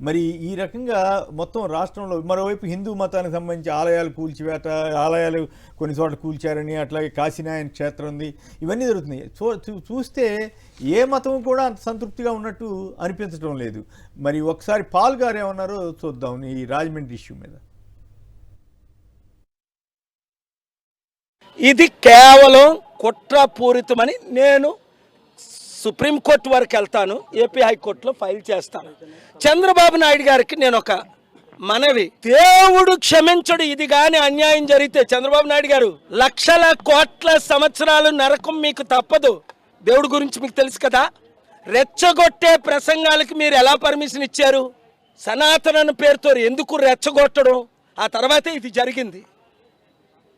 మరి ఈ రకంగా మొత్తం రాష్ట్రంలో మరోవైపు హిందూ మతానికి సంబంధించి ఆలయాలు కూల్చివేత, ఆలయాలు కొన్ని చోట్ల కూల్చారని, అట్లాగే కాశీనాయన క్షేత్రం ఉంది, ఇవన్నీ జరుగుతున్నాయి. చూస్తే ఏ మతం కూడా అంత సంతృప్తిగా ఉన్నట్టు అనిపించడం లేదు. మరి ఒకసారి పాల్ గారు ఏమన్నారో చూద్దాం ఈ రాజమండ్రి ఇష్యూ మీద. ఇది కేవలం కుట్రపూరితమని నేను సుప్రీంకోర్టు వరకు వెళ్తాను, ఏపీ హైకోర్టులో ఫైల్ చేస్తాను. చంద్రబాబు నాయుడు గారికి నేను ఒక మనవి, దేవుడు క్షమించడు ఇది కానీ అన్యాయం జరిగితే. చంద్రబాబు నాయుడు గారు, లక్షల కోట్ల సంవత్సరాలు నరకం మీకు తప్పదు. దేవుడి గురించి మీకు తెలుసు కదా. రెచ్చగొట్టే ప్రసంగాలకి మీరు ఎలా పర్మిషన్ ఇచ్చారు? సనాతన పేరుతో ఎందుకు రెచ్చగొట్టడం? ఆ తర్వాతే ఇది జరిగింది,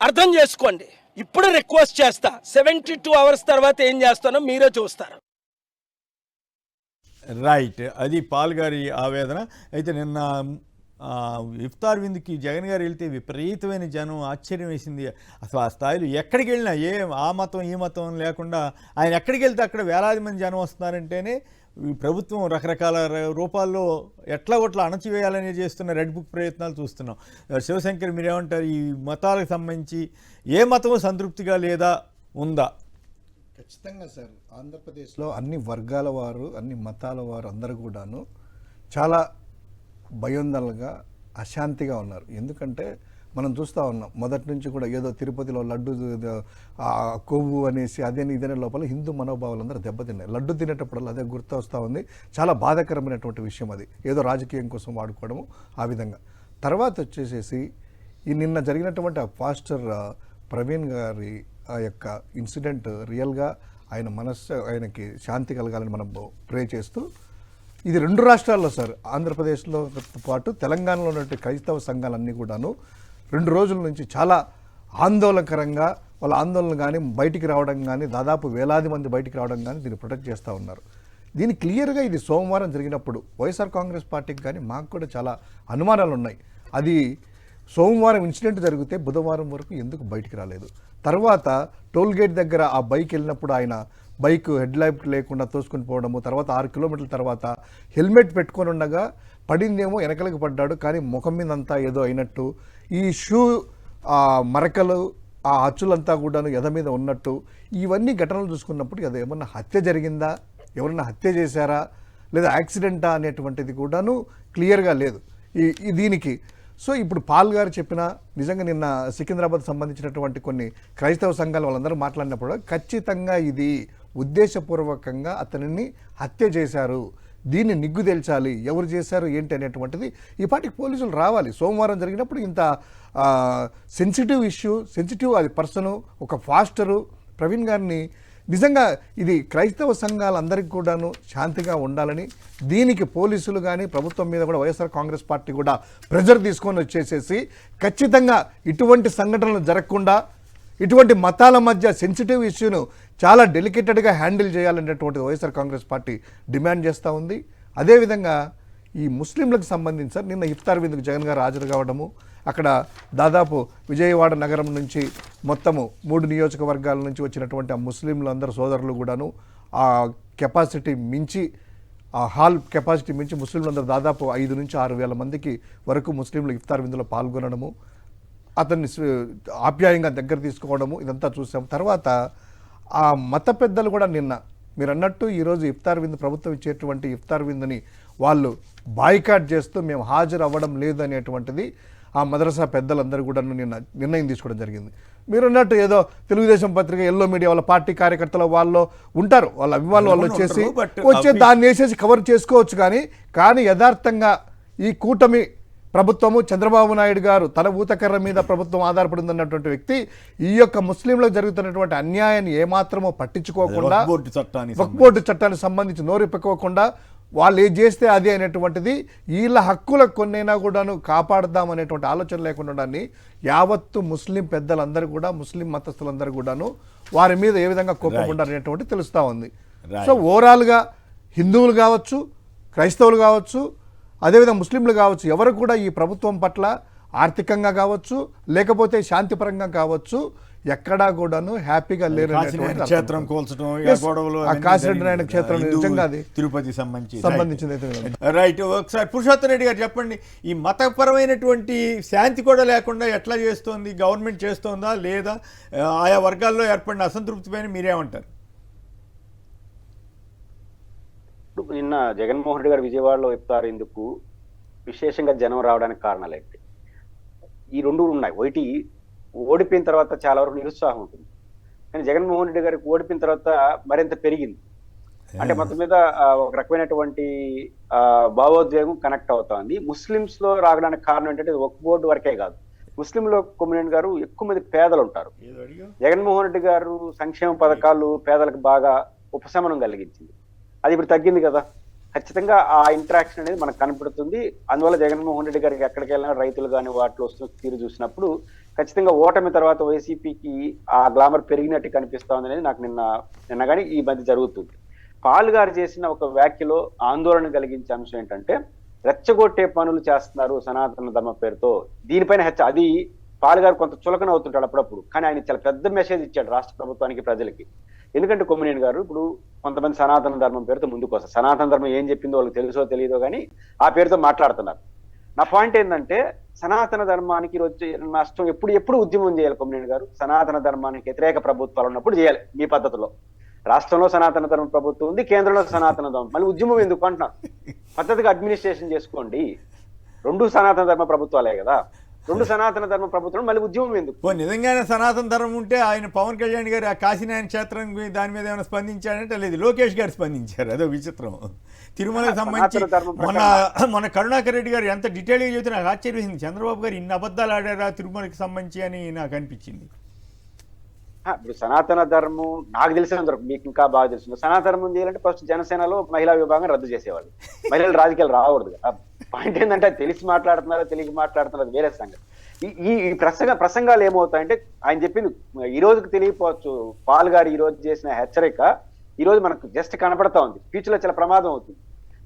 అర్థం చేసుకోండి. ఇప్పుడు రిక్వెస్ట్ చేస్తా, 72 hours తర్వాత ఏం చేస్తానో మీరే చూస్తారు. రైట్, అది పాల్ గారి ఆవేదన. అయితే నిన్న ఇఫ్తార్ విందుకి జగన్ గారు వెళ్తే విపరీతమైన జనం, ఆశ్చర్యం వేసింది. అసలు ఆ స్థాయిలో ఎక్కడికి వెళ్ళినా ఆ మతం ఈ మతం లేకుండా ఆయన ఎక్కడికి వెళ్తే అక్కడ వేలాది మంది జనం వస్తున్నారంటేనే ఈ ప్రభుత్వం రకరకాల రూపాల్లో ఎట్లా ఒట్లా అణచివేయాలని చేస్తున్న రెడ్ బుక్ ప్రయత్నాలు చూస్తున్నాం. శివశంకర్, మీరేమంటారు? ఈ మతాలకు సంబంధించి ఏ మతం సంతృప్తిగా లేదా ఉందా? ఖచ్చితంగా సార్, ఆంధ్రప్రదేశ్లో అన్ని వర్గాల వారు, అన్ని మతాల వారు అందరూ కూడాను చాలా భయోందనలుగా, అశాంతిగా ఉన్నారు. ఎందుకంటే మనం చూస్తూ ఉన్నాం మొదటి నుంచి కూడా ఏదో తిరుపతిలో లడ్డు కొవ్వు అనేసి అదేని ఇదనే లోపల హిందూ మనోభావాలు అందరూ దెబ్బతిన్నాయి. లడ్డు తినేటప్పుడు అదే గుర్తు వస్తూ ఉంది. చాలా బాధాకరమైనటువంటి విషయం అది, ఏదో రాజకీయం కోసం వాడుకోవడము ఆ విధంగా. తర్వాత వచ్చేసేసి ఈ నిన్న జరిగినటువంటి ఆ పాస్టర్ ప్రవీణ్ గారి ఆ యొక్క ఇన్సిడెంట్ రియల్గా ఆయన మనస్సు, ఆయనకి శాంతి కలగాలని మనం ప్రే చేస్తూ, ఇది 2 రాష్ట్రాల్లో సార్, ఆంధ్రప్రదేశ్లో పాటు తెలంగాణలో ఉన్నటువంటి క్రైస్తవ సంఘాలన్నీ కూడాను 2 రోజుల నుంచి చాలా ఆందోళనకరంగా వాళ్ళ ఆందోళన కానీ బయటికి రావడం కానీ, దాదాపు వేలాది మంది బయటికి రావడం కానీ దీన్ని ప్రొటెక్ట్ చేస్తూ ఉన్నారు. దీన్ని క్లియర్గా ఇది సోమవారం జరిగినప్పుడు వైఎస్ఆర్ కాంగ్రెస్ పార్టీకి కానీ మాకు కూడా చాలా అనుమానాలు ఉన్నాయి. అది సోమవారం ఇన్సిడెంట్ జరిగితే బుధవారం వరకు ఎందుకు బయటికి రాలేదు? తర్వాత టోల్ గేట్ దగ్గర ఆ బైక్ వెళ్ళినప్పుడు ఆయన బైక్ హెడ్ లైట్ లేకుండా తోసుకొని పోవడము, తర్వాత 6 కిలోమీటర్ల తర్వాత హెల్మెట్ పెట్టుకొని ఉండగా పడిందేమో, వెనకలకు పడ్డాడు, కానీ ముఖం మీద అంతా ఏదో అయినట్టు, ఈ షూ మరకలు, ఆ అచ్చులంతా కూడాను ఎద మీద ఉన్నట్టు, ఇవన్నీ ఘటనలు చూసుకున్నప్పుడు అది ఏమన్నా హత్య జరిగిందా, ఎవరన్నా హత్య చేశారా, లేదా యాక్సిడెంటా అనేటువంటిది కూడాను క్లియర్గా లేదు ఈ దీనికి. సో ఇప్పుడు పాల్ గారు చెప్పిన నిజంగా నిన్న సికింద్రాబాద్ సంబంధించినటువంటి కొన్ని క్రైస్తవ సంఘాల వాళ్ళందరూ మాట్లాడినప్పుడు ఖచ్చితంగా ఇది ఉద్దేశపూర్వకంగా అతనిని హత్య చేశారు, దీన్ని నిగ్గు తేల్చాలి, ఎవరు చేశారు ఏంటి అనేటువంటిది ఈ పాటికి పోలీసులు రావాలి. సోమవారం జరిగినప్పుడు ఇంత సెన్సిటివ్ ఇష్యూ, సెన్సిటివ్ అది పర్సను, ఒక ఫాస్టరు ప్రవీణ్ గారిని, నిజంగా ఇది క్రైస్తవ సంఘాలందరికీ కూడాను శాంతిగా ఉండాలని, దీనికి పోలీసులు కానీ ప్రభుత్వం మీద కూడా వైఎస్ఆర్ కాంగ్రెస్ పార్టీ కూడా ప్రెజర్ తీసుకొని వచ్చేసేసి ఖచ్చితంగా ఇటువంటి సంఘటనలు జరగకుండా, ఇటువంటి మతాల మధ్య సెన్సిటివ్ ఇష్యూను చాలా డెలికేటెడ్గా హ్యాండిల్ చేయాలనేటువంటిది వైఎస్ఆర్ కాంగ్రెస్ పార్టీ డిమాండ్ చేస్తూ ఉంది. అదేవిధంగా ఈ ముస్లింలకు సంబంధించి సార్ నిన్న ఇఫ్తార్ విందుకు జగన్ గారు హాజరు కావడము, అక్కడ దాదాపు విజయవాడ నగరం నుంచి మొత్తము 3 నియోజకవర్గాల నుంచి వచ్చినటువంటి ఆ ముస్లింలు అందరూ సోదరులు కూడాను ఆ కెపాసిటీ మించి, ఆ హాల్ కెపాసిటీ మించి ముస్లింలందరూ దాదాపు 5 నుంచి 6 వేల మందికి వరకు ముస్లింలు ఇఫ్తార్ విందులో పాల్గొనడము, అతన్ని ఆప్యాయంగా దగ్గర తీసుకోవడము, ఇదంతా చూసాం. తర్వాత ఆ మత పెద్దలు కూడా నిన్న మీరు అన్నట్టు ఈరోజు ఇఫ్తార్ విందు, ప్రభుత్వం ఇచ్చేటువంటి ఇఫ్తార్ విందుని వాళ్ళు బాయ్కాట్ చేస్తూ మేము హాజరు అవ్వడం లేదు అనేటువంటిది ఆ మద్రసా పెద్దలందరూ కూడా నిన్న నిర్ణయం తీసుకోవడం జరిగింది. మీరు అన్నట్టు ఏదో తెలుగుదేశం పత్రిక, ఎల్లో మీడియా వాళ్ళ పార్టీ కార్యకర్తలు వాళ్ళు ఉంటారు, వాళ్ళ అభిమానులు వాళ్ళు వచ్చే దాన్ని వేసేసి కవర్ చేసుకోవచ్చు. కానీ యథార్థంగా ఈ కూటమి ప్రభుత్వము, చంద్రబాబు నాయుడు గారు తన ఊతకర్ర మీద ప్రభుత్వం ఆధారపడిందన్నటువంటి వ్యక్తి ఈ యొక్క ముస్లింలకు జరుగుతున్నటువంటి అన్యాయాన్ని ఏమాత్రమో పట్టించుకోకుండా, వక్ఫ్ బోర్డు చట్టానికి సంబంధించి నోరెప్పుకోకుండా వాళ్ళు ఏం చేస్తే అది అనేటువంటిది, వీళ్ళ హక్కులకు కొన్నైనా కూడాను కాపాడుదామనేటువంటి ఆలోచన లేకుండా యావత్తు ముస్లిం పెద్దలందరూ కూడా, ముస్లిం మతస్థులందరూ కూడాను వారి మీద ఏ విధంగా కోపం అనేటువంటి తెలుస్తూ ఉంది. సో ఓవరాల్గా హిందువులు కావచ్చు, క్రైస్తవులు కావచ్చు, అదేవిధంగా ముస్లింలు కావచ్చు, ఎవరు కూడా ఈ ప్రభుత్వం పట్ల ఆర్థికంగా కావచ్చు, లేకపోతే శాంతిపరంగా కావచ్చు, ఎక్కడా కూడాను హ్యాపీగా లేరు కాశీనారాయణ అనేటువంటిది క్షేత్రం అర్థమవుతుంది. కూల్చడం Yes, గొడవలు ఆ కాశీనారాయణ క్షేత్రం నిజంగా అది తిరుపతి సంబంధించింది అయితే కాదు. రైట్. ఒకసారి పురుషోత్తం రెడ్డి గారు చెప్పండి, ఈ మతపరమైనటువంటి శాంతి కూడా లేకుండా ఎట్లా చేస్తోంది గవర్నమెంట్, చేస్తోందా లేదా? ఆయా వర్గాల్లో ఏర్పడిన అసంతృప్తి పైన మీరేమంటారు? నిన్న జగన్మోహన్ రెడ్డి గారు విజయవాడలో ఇఫ్తార్ ఎందుకు విశేషంగా జనం రావడానికి కారణాలు ఏంటి? ఈ రెండు ఉన్నాయి. ఒకటి, ఓడిపోయిన తర్వాత చాలా వరకు నిరుత్సాహం ఉంటుంది, కానీ జగన్మోహన్ రెడ్డి గారికి ఓడిపోయిన తర్వాత మరింత పెరిగింది. అంటే మొత్తం మీద ఒక రకమైనటువంటి భావోద్వేగం కనెక్ట్ అవుతోంది. ముస్లిమ్స్ లో రావడానికి కారణం ఏంటంటే ఒక బోర్డు వరకే కాదు, ముస్లింలో కొమ్మినేని గారు ఎక్కువ మంది పేదలు ఉంటారు. జగన్మోహన్ రెడ్డి గారు సంక్షేమ పథకాలు పేదలకు బాగా ఉపశమనం కలిగించింది. అది ఇప్పుడు తగ్గింది కదా, ఖచ్చితంగా ఆ ఇంటరాక్షన్ అనేది మనకు కనపడుతుంది. అందువల్ల జగన్మోహన్ రెడ్డి గారికి ఎక్కడికి వెళ్ళినా రైతులు కానీ వాటిలో వస్తున్న తీరు చూసినప్పుడు ఖచ్చితంగా ఓటమి తర్వాత వైసీపీకి ఆ గ్లామర్ పెరిగినట్టు కనిపిస్తోంది అనేది నాకు నిన్న కానీ ఈ మధ్య జరుగుతుంది. పాల్ గారు చేసిన ఒక వ్యాఖ్యలో ఆందోళన కలిగించే అంశం ఏంటంటే రెచ్చగొట్టే పనులు చేస్తున్నారు సనాతన ధర్మ పేరుతో. దీనిపైన అది పాల్ గారు కొంత చులకన అవుతుంటాడు అప్పుడప్పుడు, కానీ ఆయన చాలా పెద్ద మెసేజ్ ఇచ్చాడు రాష్ట్ర ప్రభుత్వానికి, ప్రజలకి. ఎందుకంటే కొమ్మినేని గారు ఇప్పుడు కొంతమంది సనాతన ధర్మం పేరుతో ముందుకు వస్తారు. సనాతన ధర్మం ఏం చెప్పిందో వాళ్ళకి తెలుసో తెలియదో కానీ ఆ పేరుతో మాట్లాడుతున్నారు. నా పాయింట్ ఏంటంటే సనాతన ధర్మానికి ఈరోజు నష్టం ఎప్పుడు ఉద్యమం చేయాలి కొమ్మినేని గారు? సనాతన ధర్మానికి వ్యతిరేక ప్రభుత్వాలు ఉన్నప్పుడు చేయాలి మీ పద్ధతిలో. రాష్ట్రంలో సనాతన ధర్మ ప్రభుత్వం ఉంది, కేంద్రంలో సనాతన ధర్మం, మళ్ళీ ఉద్యమం ఎందుకు అంటున్నాను? పద్ధతిగా అడ్మినిస్ట్రేషన్ చేసుకోండి. రెండు సనాతన ధర్మ ప్రభుత్వాలే కదా, రెండు సనాతన ధర్మ ప్రభుత్వం, మళ్ళీ ఉద్యమం ఎందుకు? నిజంగానే సనాతన ధర్మం ఉంటే ఆయన పవన్ కళ్యాణ్ గారు ఆ కాశీనారాయణ క్షేత్రం దాని మీద ఏమైనా స్పందించారంటే లేదు, లోకేష్ గారు స్పందించారు. అదో విచిత్రం. తిరుమలకు సంబంధించి మన కరుణాకర్ రెడ్డి గారు ఎంత డీటెయిల్గా చెబితే నాకు ఆశ్చర్యం. చంద్రబాబు గారు ఇన్ని అబద్ధాలు ఆడారా తిరుమలకి సంబంధించి అని నాకు అనిపించింది. ఇప్పుడు సనాతన ధర్మం నాకు తెలిసినంత వరకు, మీకు ఇంకా బాగా తెలుసు, సనాతన ధర్మం చేయాలంటే ఫస్ట్ జనసేనలో మహిళా విభాగం రద్దు చేసేవాళ్ళు, మహిళలు రాజకీయాలు రాకూడదు కదా. పాయింట్ ఏంటంటే తెలిసి మాట్లాడుతున్నారో తెలియక మాట్లాడుతున్నారో వేరే సంగతి. ఈ ప్రసంగాలు ఏమవుతాయంటే ఆయన చెప్పింది ఈ రోజుకి తెలియకపోవచ్చు. పాల్ గారు ఈ రోజు చేసిన హెచ్చరిక ఈ రోజు మనకు జస్ట్ కనపడతా ఉంది, ఫ్యూచర్ లో చాలా ప్రమాదం అవుతుంది.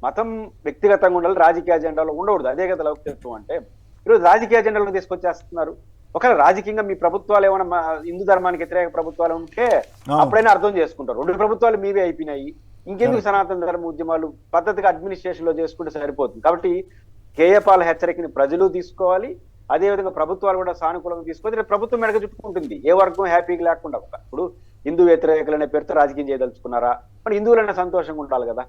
మతం వ్యక్తిగతంగా ఉండాలి, రాజకీయ అజెండాలో ఉండకూడదు. అదే కదా లౌకికత్వం అంటే. ఈరోజు రాజకీయ అజెండాలో తీసుకొచ్చేస్తున్నారు. ఒకవేళ రాజకీయంగా మీ ప్రభుత్వాలు ఏమైనా హిందూ ధర్మానికి వ్యతిరేక ప్రభుత్వాలు ఉంటే అప్పుడైనా అర్థం చేసుకుంటారు. రెండు ప్రభుత్వాలు మీవే అయిపోయినాయి, ఇంకెందుకు సనాతన ధర్మ ఉద్యమాలు? పద్ధతిగా అడ్మినిస్ట్రేషన్ లో చేసుకుంటే సరిపోతుంది. కాబట్టి కేఏపాల్ హెచ్చరికని ప్రజలు తీసుకోవాలి, అదేవిధంగా ప్రభుత్వాలు కూడా సానుకూలంగా తీసుకోవాలి. ప్రభుత్వం మెడగ చుట్టుకుంటుంది, ఏ వర్గం హ్యాపీగా లేకుండా. ఇప్పుడు హిందూ వ్యతిరేకలనే పేరుతో రాజకీయం చేయదలుచుకున్నారా? మరి హిందువులైనా సంతోషంగా ఉండాలి కదా.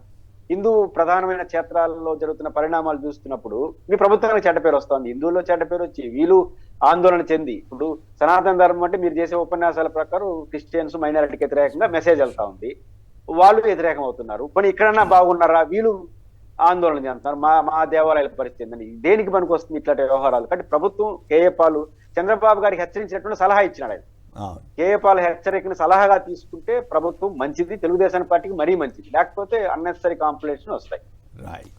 హిందూ ప్రధానమైన క్షేత్రాలలో జరుగుతున్న పరిణామాలు చూస్తున్నప్పుడు మీ ప్రభుత్వానికి చెడ్డ పేరు వస్తుంది, హిందువుల్లో చెడ్డ పేరు వచ్చి వీళ్ళు ఆందోళన చెంది, ఇప్పుడు సనాతన ధర్మం అంటే మీరు చేసే ఉపన్యాసాల ప్రకారం క్రిస్టియన్స్ మైనారిటీకి వ్యతిరేకంగా మెసేజ్ వెళ్తా ఉంది, వాళ్ళు వ్యతిరేకం అవుతున్నారు. కానీ ఇక్కడన్నా బాగున్నారా? వీళ్ళు ఆందోళన చేస్తున్నారు, మా దేవాలయాల పరిస్థితి ఏందని. దేనికి పనికి వస్తుంది ఇట్లాంటి వ్యవహారాలు? కాబట్టి ప్రభుత్వం కేఏపాల్ చంద్రబాబు గారికి హెచ్చరించినటువంటి సలహా ఇచ్చినాడు. ఆయన కేఏపాల్ హెచ్చరికను సలహాగా తీసుకుంటే ప్రభుత్వం మంచిది, తెలుగుదేశం పార్టీకి మరీ మంచిది, లేకపోతే అన్నెసరీ కాంప్లికేషన్ వస్తాయి. రైట్.